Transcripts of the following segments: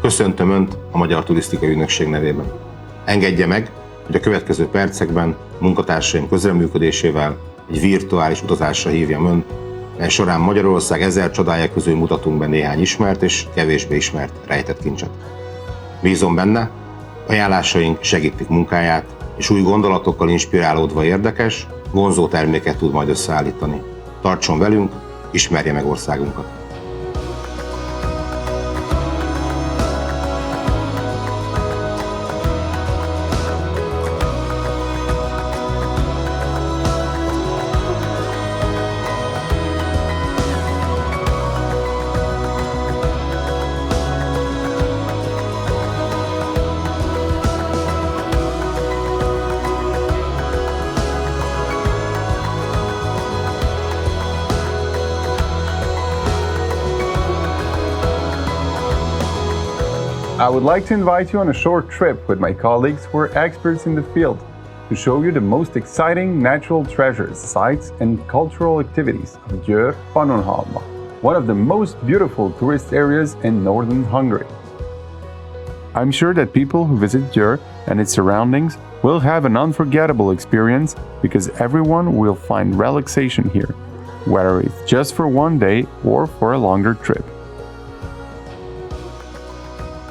Köszöntöm Önt a Magyar Turisztikai Ügynökség nevében. Engedje meg, hogy a következő percekben munkatársaim közreműködésével egy virtuális utazásra hívjam Önt, mely során Magyarország 1000 csodája közül mutatunk be néhány ismert és kevésbé ismert rejtett kincset. Bízom benne, ajánlásaink segítik munkáját, és új gondolatokkal inspirálódva érdekes, vonzó terméket tud majd összeállítani. Tartson velünk, ismerje meg országunkat! I would like to invite you on a short trip with my colleagues who are experts in the field to show you the most exciting natural treasures, sites and cultural activities of Győr and Pannonhalma, one of the most beautiful tourist areas in northern Hungary. I'm sure that people who visit Győr and its surroundings will have an unforgettable experience because everyone will find relaxation here, whether it's just for one day or for a longer trip.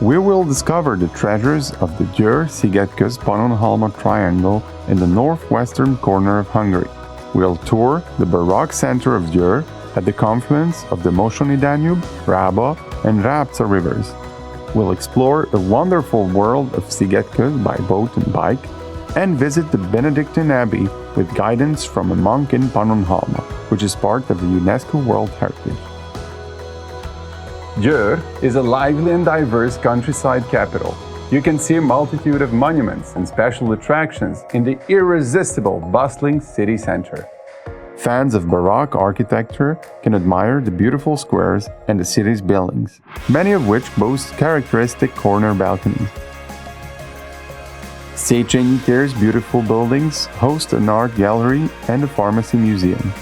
We will discover the treasures of the Győr-Szigetköz-Pannonhalma triangle in the northwestern corner of Hungary. We'll tour the Baroque center of Győr at the confluence of the Mosoni Danube, Rába, and Rábca rivers. We'll explore the wonderful world of Szigetköz by boat and bike, and visit the Benedictine Abbey with guidance from a monk in Pannonhalma, which is part of the UNESCO World Heritage. Győr is a lively and diverse countryside capital. You can see a multitude of monuments and special attractions in the irresistible, bustling city center. Fans of Baroque architecture can admire the beautiful squares and the city's buildings, many of which boast characteristic corner balconies. Széchenyi Tér's beautiful buildings host an art gallery and a pharmacy museum.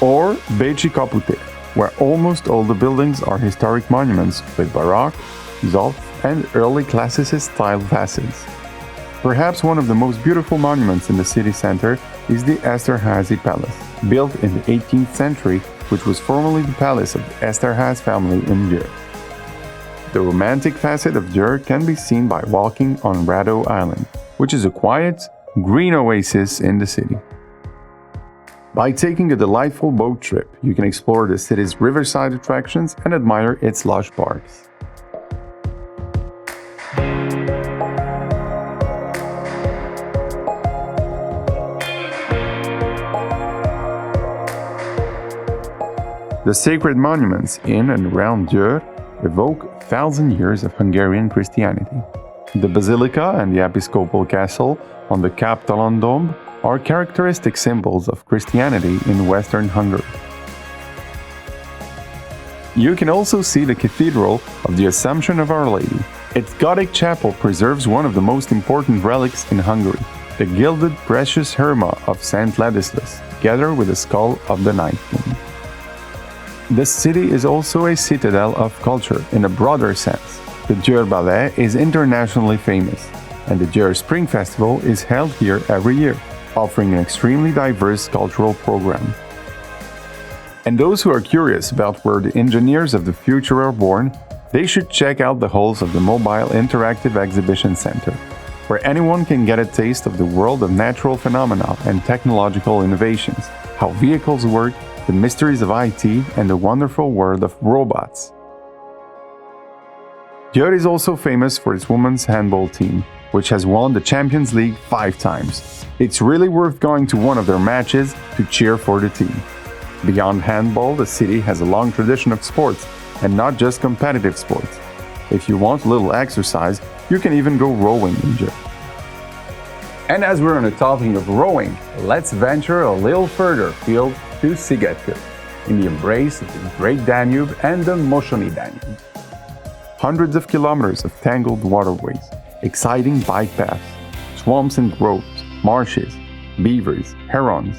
Or Bécsi Kaputér, where almost all the buildings are historic monuments with Baroque, Zopf, and early Classicist style facades. Perhaps one of the most beautiful monuments in the city center is the Esterházy Palace, built in the 18th century, which was formerly the palace of the Esterházy family in Győr. The romantic facet of Győr can be seen by walking on Rado Island, which is a quiet, green oasis in the city. By taking a delightful boat trip, you can explore the city's riverside attractions and admire its lush parks. The sacred monuments in and around Győr evoke 1,000 years of Hungarian Christianity. The Basilica and the Episcopal Castle on the Káptalan Domb are characteristic symbols of Christianity in Western Hungary. You can also see the Cathedral of the Assumption of Our Lady. Its Gothic chapel preserves one of the most important relics in Hungary, the gilded precious Herma of Saint Ladislas, together with the skull of the Night King. The city is also a citadel of culture in a broader sense. The Győr Ballet is internationally famous, and the Győr Spring Festival is held here every year, offering an extremely diverse cultural program. And those who are curious about where the engineers of the future are born, they should check out the halls of the Mobile Interactive Exhibition Center, where anyone can get a taste of the world of natural phenomena and technological innovations, how vehicles work, the mysteries of IT, and the wonderful world of robots. Győr is also famous for its women's handball team, which has won the Champions League 5 times. It's really worth going to one of their matches to cheer for the team. Beyond handball, the city has a long tradition of sports, and not just competitive sports. If you want a little exercise, you can even go rowing in Győr. And as we're on the topic of rowing, let's venture a little further afield to Szigetköz, in the embrace of the Great Danube and the Mosoni Danube. Hundreds of kilometers of tangled waterways, exciting bike paths, swamps and groves, marshes, beavers, herons,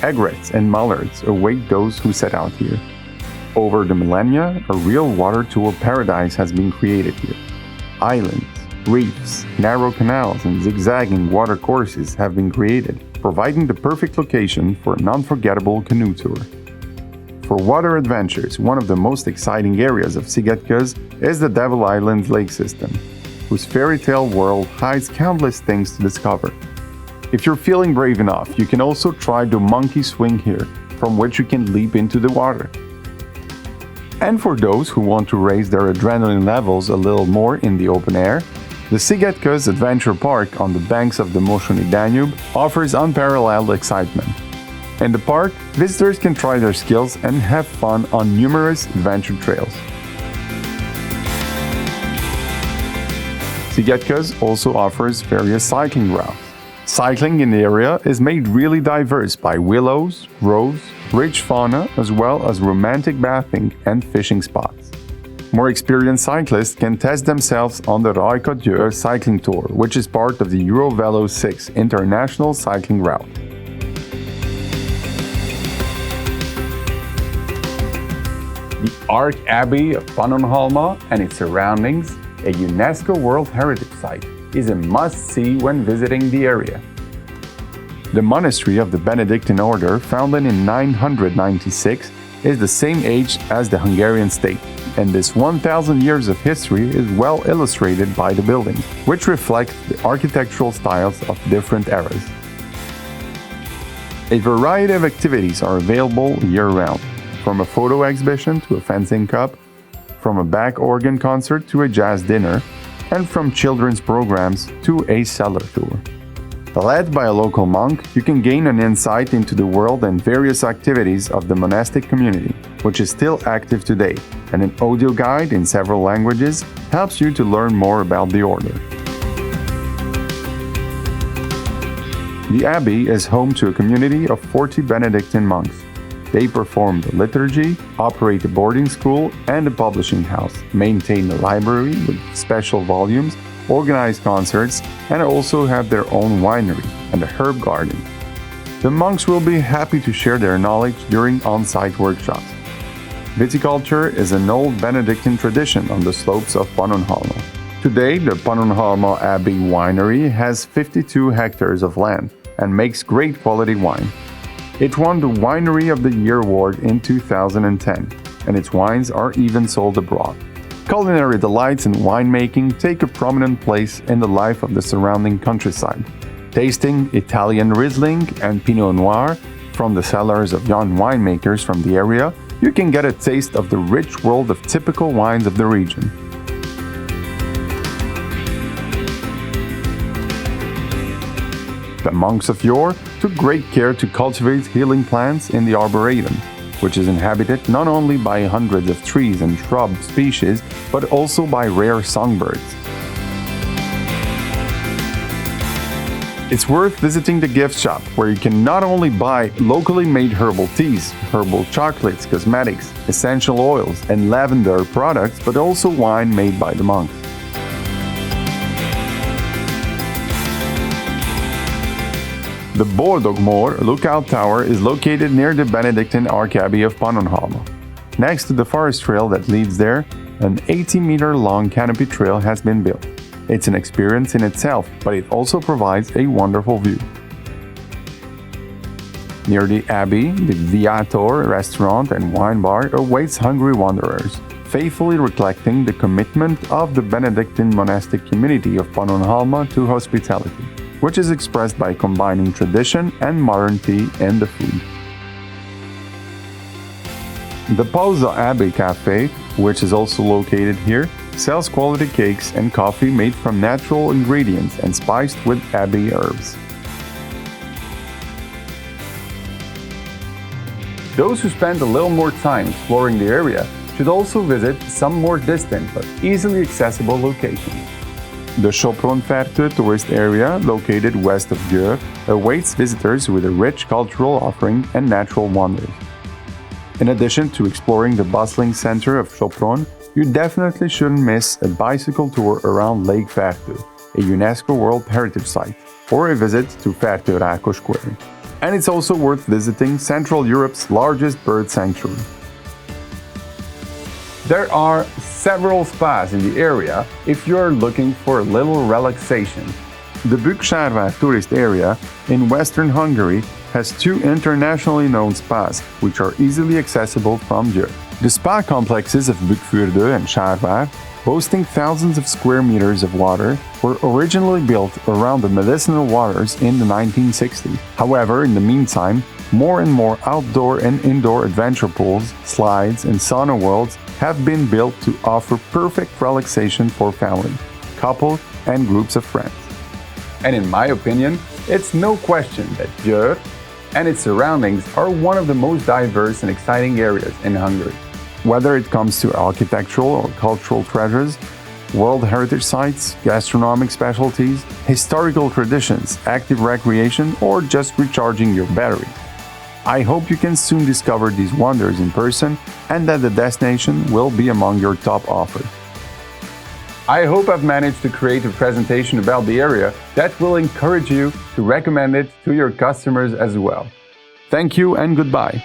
egrets and mallards await those who set out here. Over the millennia, a real water tour paradise has been created here. Islands, reefs, narrow canals, and zigzagging water courses have been created, providing the perfect location for an unforgettable canoe tour. For water adventures, one of the most exciting areas of Szigetkez is the Devil Island Lake System, whose fairy tale world hides countless things to discover. If you're feeling brave enough, you can also try the monkey swing here, from which you can leap into the water. And for those who want to raise their adrenaline levels a little more in the open air, the Szigetkez Adventure Park on the banks of the Mosoni Danube offers unparalleled excitement. In the park, visitors can try their skills and have fun on numerous adventure trails. Szigetkez also offers various cycling routes. Cycling in the area is made really diverse by willows, groves, rich fauna, as well as romantic bathing and fishing spots. More experienced cyclists can test themselves on the Győr cycling tour, which is part of the Eurovelo 6 international cycling route. The Ark Abbey of Pannonhalma and its surroundings, a UNESCO World Heritage Site, is a must-see when visiting the area. The monastery of the Benedictine order, founded in 996, is the same age as the Hungarian state, and this 1,000 years of history is well illustrated by the buildings, which reflect the architectural styles of different eras. A variety of activities are available year-round, from a photo exhibition to a fencing cup, from a Bach organ concert to a jazz dinner, and from children's programs to a cellar tour. Led by a local monk, you can gain an insight into the world and various activities of the monastic community, which is still active today, and an audio guide in several languages helps you to learn more about the order. The abbey is home to a community of 40 Benedictine monks. They perform the liturgy, operate a boarding school and a publishing house, maintain a library with special volumes, organize concerts, and also have their own winery and a herb garden. The monks will be happy to share their knowledge during on-site workshops. Viticulture is an old Benedictine tradition on the slopes of Pannonhalma. Today, the Pannonhalma Abbey Winery has 52 hectares of land and makes great quality wine. It won the Winery of the Year award in 2010, and its wines are even sold abroad. Culinary delights and winemaking take a prominent place in the life of the surrounding countryside. Tasting Italian Riesling and Pinot Noir from the cellars of young winemakers from the area, you can get a taste of the rich world of typical wines of the region. The monks of yore took great care to cultivate healing plants in the Arboretum, which is inhabited not only by hundreds of trees and shrub species, but also by rare songbirds. It's worth visiting the gift shop, where you can not only buy locally made herbal teas, herbal chocolates, cosmetics, essential oils, and lavender products, but also wine made by the monks. The Boldogmore Lookout Tower is located near the Benedictine Ark Abbey of Pannonhalma. Next to the forest trail that leads there, an 80-meter-long canopy trail has been built. It's an experience in itself, but it also provides a wonderful view. Near the abbey, the Viator restaurant and wine bar awaits hungry wanderers, faithfully reflecting the commitment of the Benedictine monastic community of Pannonhalma to hospitality, which is expressed by combining tradition and modernity in the food. The Pauza Abbey Cafe, which is also located here, sells quality cakes and coffee made from natural ingredients and spiced with abbey herbs. Those who spend a little more time exploring the area should also visit some more distant but easily accessible locations. The Sopron-Fertő tourist area, located west of Győr, awaits visitors with a rich cultural offering and natural wonders. In addition to exploring the bustling center of Sopron, you definitely shouldn't miss a bicycle tour around Lake Fertő, a UNESCO World Heritage Site, or a visit to Fertő-Rákos Quarry. And it's also worth visiting Central Europe's largest bird sanctuary. There are several spas in the area if you're looking for a little relaxation. The Büksárvár tourist area in western Hungary has two internationally known spas, which are easily accessible from Győr. The spa complexes of Bükkfürdő and Sárvár, boasting thousands of square meters of water, were originally built around the medicinal waters in the 1960s. However, in the meantime, more and more outdoor and indoor adventure pools, slides, and sauna worlds have been built to offer perfect relaxation for family, couples, and groups of friends. And in my opinion, it's no question that Győr and its surroundings are one of the most diverse and exciting areas in Hungary. Whether it comes to architectural or cultural treasures, World Heritage Sites, gastronomic specialties, historical traditions, active recreation, or just recharging your battery. I hope you can soon discover these wonders in person and that the destination will be among your top offers. I hope I've managed to create a presentation about the area that will encourage you to recommend it to your customers as well. Thank you and goodbye.